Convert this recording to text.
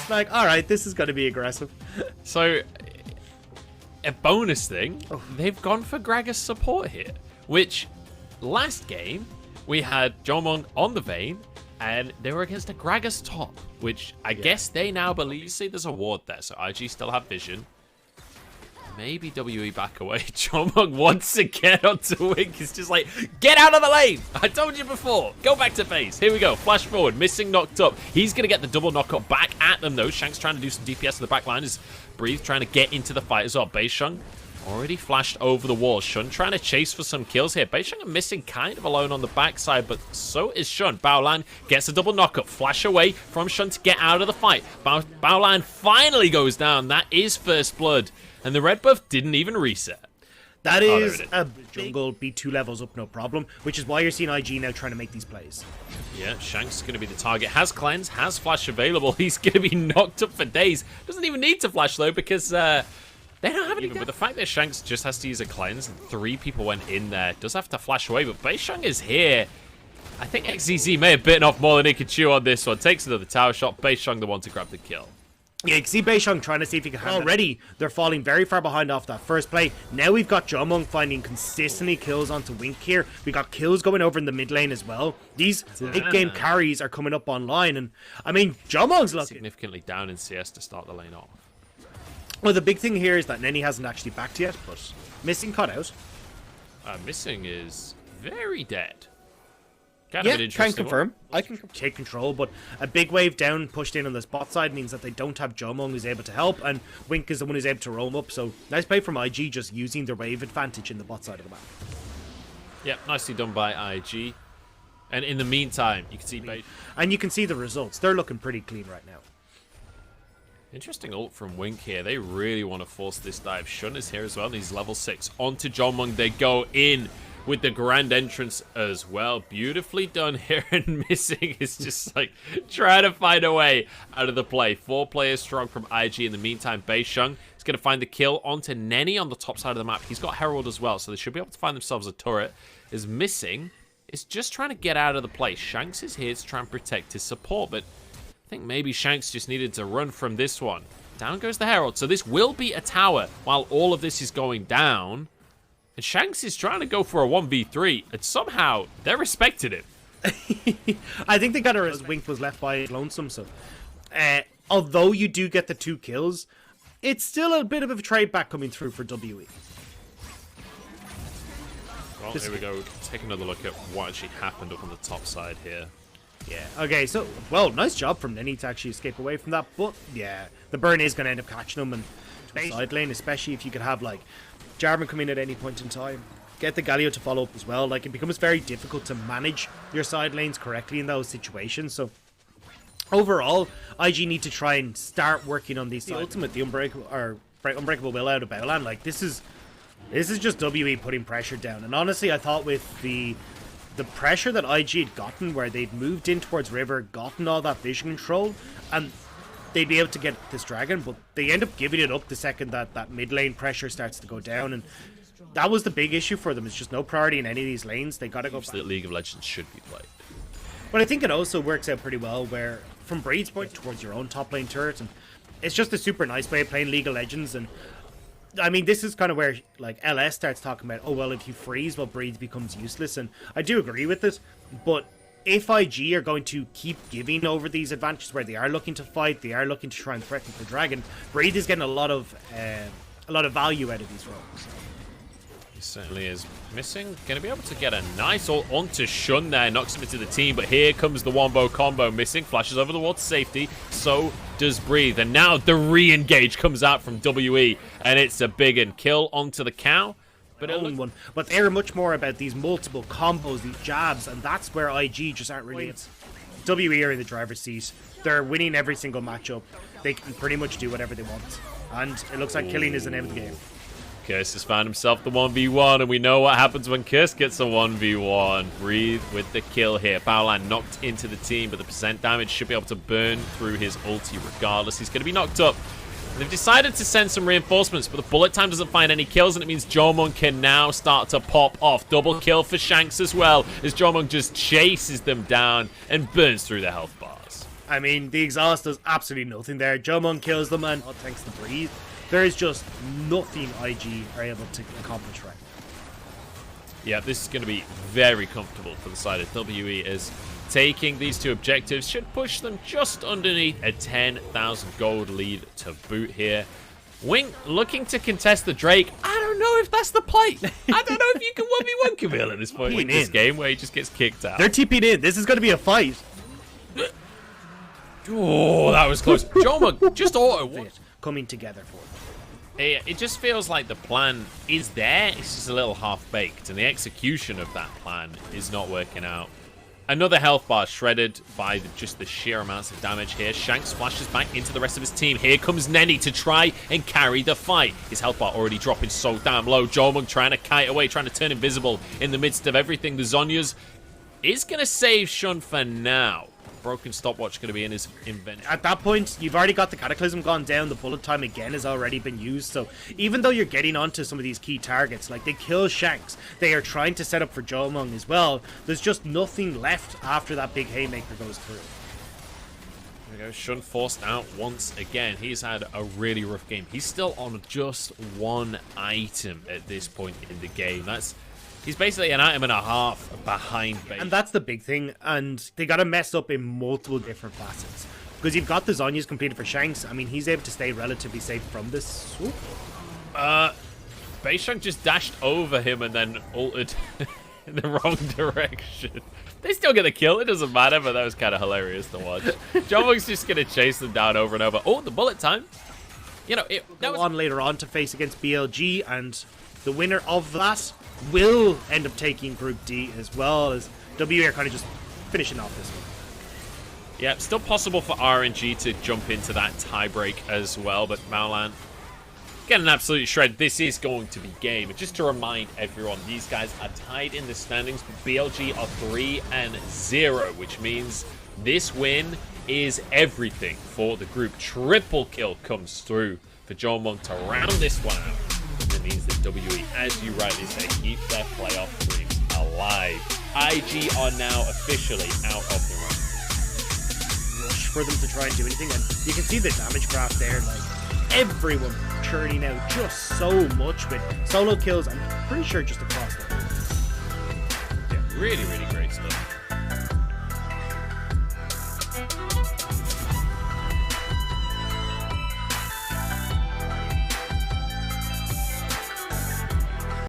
Like, all right, this is going to be aggressive. So, a bonus thing, they've gone for Gragas support here, which last game we had Jomong on the Vayne, and they were against a Gragas top, which I guess they now believe. See, there's a ward there, so IG still have vision. Maybe WE back away. Jomong wants to get onto Wink. He's just like, get out of the lane. I told you before. Go back to base. Here we go. Flash forward. Missing knocked up. He's going to get the double knock up back at them, though. Shank's trying to do some DPS in the back line. Is Breathe trying to get into the fight as well. Beisheng already flashed over the wall. Shun trying to chase for some kills here. Beisheng are missing kind of alone on the backside, but so is Shun. Baolan gets a double knock up. Flash away from Shun to get out of the fight. Baolan finally goes down. That is first blood. And the red buff didn't even reset. That is a jungle, be 2 levels up, no problem. Which is why you're seeing IG now trying to make these plays. Yeah, Shank's going to be the target. Has cleanse, has flash available. He's going to be knocked up for days. Doesn't even need to flash, though, because they don't have any. But the fact that Shanks just has to use a cleanse, and 3 people went in there, does have to flash away. But Beisheng is here. I think XZZ may have bitten off more than he could chew on this one. Takes another tower shot. Beisheng the one to grab the kill. Yeah, you can see Beisheng trying to see if he can handle it. Already, they're falling very far behind off that first play. Now we've got Jomong finding consistently kills onto Wink here. We got kills going over in the mid lane as well. These big game carries are coming up online, and I mean, Jomong's looking significantly down in CS to start the lane off. Well, the big thing here is that Nenny hasn't actually backed yet, but Missing cut out. Missing is very dead. Kind of an interesting confirm. I can take control, but a big wave down pushed in on this bot side means that they don't have Jomong who's able to help, and Wink is the one who's able to roam up. So nice play from IG, just using their wave advantage in the bot side of the map. Yep, nicely done by IG. And in the meantime, you can see bait. And you can see the results. They're looking pretty clean right now. Interesting ult from Wink here. They really want to force this dive. Shun is here as well, and he's level 6. Onto Jomong they go in with the grand entrance as well. Beautifully done here, and Missing is just like trying to find a way out of the play. 4 players strong from IG. In the meantime, Beisheng is going to find the kill onto Nenny on the top side of the map. He's got Herald as well, so they should be able to find themselves a turret. Is Missing is just trying to get out of the play. Shanks is here to try and protect his support, but I think maybe Shanks just needed to run from this one. Down goes the Herald, so this will be a tower while all of this is going down. And Shanks is trying to go for a 1v3, and somehow they're respecting him. I think they got her as Wink was left by lonesome, so although you do get the 2 kills, it's still a bit of a trade back coming through for WE. Well, here we go. Take another look at what actually happened up on the top side here. Yeah, okay, so, well, nice job from Nenny to actually escape away from that, but yeah, the burn is going to end up catching him, and side lane, especially if you could have, like, Jarvan come in at any point in time. Get the Galio to follow up as well. Like, it becomes very difficult to manage your side lanes correctly in those situations. So, overall, IG need to try and start working on these. The ultimate, the unbreakable will out of Baolan. Like, this is just WE putting pressure down. And honestly, I thought with the pressure that IG had gotten, where they'd moved in towards River, gotten all that vision control, and they'd be able to get this dragon, but they end up giving it up the second that mid lane pressure starts to go down, and that was the big issue for them. It's just no priority in any of these lanes. They got to go back. That League of Legends should be played. But I think it also works out pretty well, where from Breed's point towards your own top lane turret, and it's just a super nice way of playing League of Legends. And I mean, this is kind of where like LS starts talking about, oh well, if you freeze, well, Breed becomes useless, and I do agree with it, but if IG are going to keep giving over these advantages where they are looking to fight, they are looking to try and threaten the dragon, Breed is getting a lot of value out of these roles. He certainly is. Missing, going to be able to get a nice ult onto Shun there, knocks him into the team, but here comes the wombo combo. Missing flashes over the wall to safety, so does Breathe, and now the re-engage comes out from WE, and it's a big and kill onto the cow. But they're much more about these multiple combos, these jabs, and that's where IG just aren't really. WE are in the driver's seat. They're winning every single matchup. They can pretty much do whatever they want, and it looks like killing is the name of the game. Curse has found himself the 1v1, and we know what happens when Curse gets a 1v1. Breathe with the kill here. Baolan knocked into the team, but the percent damage should be able to burn through his ulti regardless. He's going to be knocked up. They've decided to send some reinforcements, but the bullet time doesn't find any kills, and it means Jomong can now start to pop off. Double kill for Shanks as well, as Jomong just chases them down and burns through the health bars. I mean, the exhaust does absolutely nothing there. Jomon kills them, and thanks to Breeze, there is just nothing IG are able to accomplish right now. Yeah, this is going to be very comfortable for the side of WE, as taking these two objectives should push them just underneath a 10,000 gold lead to boot here. Wing looking to contest the Drake. I don't know if that's the play. I don't know if you can 1v1 Camille at this point in this game where he just gets kicked out. They're TP'd in. This is going to be a fight. Oh, that was close. Joma just auto. Coming together for them. It just feels like the plan is there. It's just a little half-baked, and the execution of that plan is not working out. Another health bar shredded by just the sheer amounts of damage here. Shanks flashes back into the rest of his team. Here comes Nenny to try and carry the fight. His health bar already dropping so damn low. Jomung trying to kite away, trying to turn invisible in the midst of everything. The Zhonya's is going to save Shun for now. Broken stopwatch going to be in his inventory. At that point, you've already got the Cataclysm gone down. The bullet time again has already been used. So even though you're getting onto some of these key targets, like they kill Shanks, they are trying to set up for Jomung as well. There's just nothing left after that big haymaker goes through. There we go. Shun forced out once again. He's had a really rough game. He's still on just one item at this point in the game. He's basically an item and a half behind base. And that's the big thing, and they got to mess up in multiple different facets. Because you've got the Zhonya's completed for Shanks. I mean, he's able to stay relatively safe from this. Beishang just dashed over him and then ulted in the wrong direction. They still get a kill, it doesn't matter, but that was kind of hilarious to watch. Jomung's just going to chase them down over and over. Oh, the bullet time. You know, that was on later on to face against BLG, and the winner of that will end up taking Group D, as well as WE are kind of just finishing off this one. Yeah, still possible for RNG to jump into that tiebreak as well, but Maolan get an absolute shred. This is going to be game. And just to remind everyone, these guys are tied in the standings. BLG are 3-0, which means this win is everything for the group. Triple kill comes through for Jomung to round this one out. It means that WE, as you rightly say, keep their playoff dreams alive. IG are now officially out of the run. Rush for them to try and do anything, and you can see the damage graph there. Like everyone churning out just so much with solo kills. I'm pretty sure just across the board. Yeah, really, really great stuff.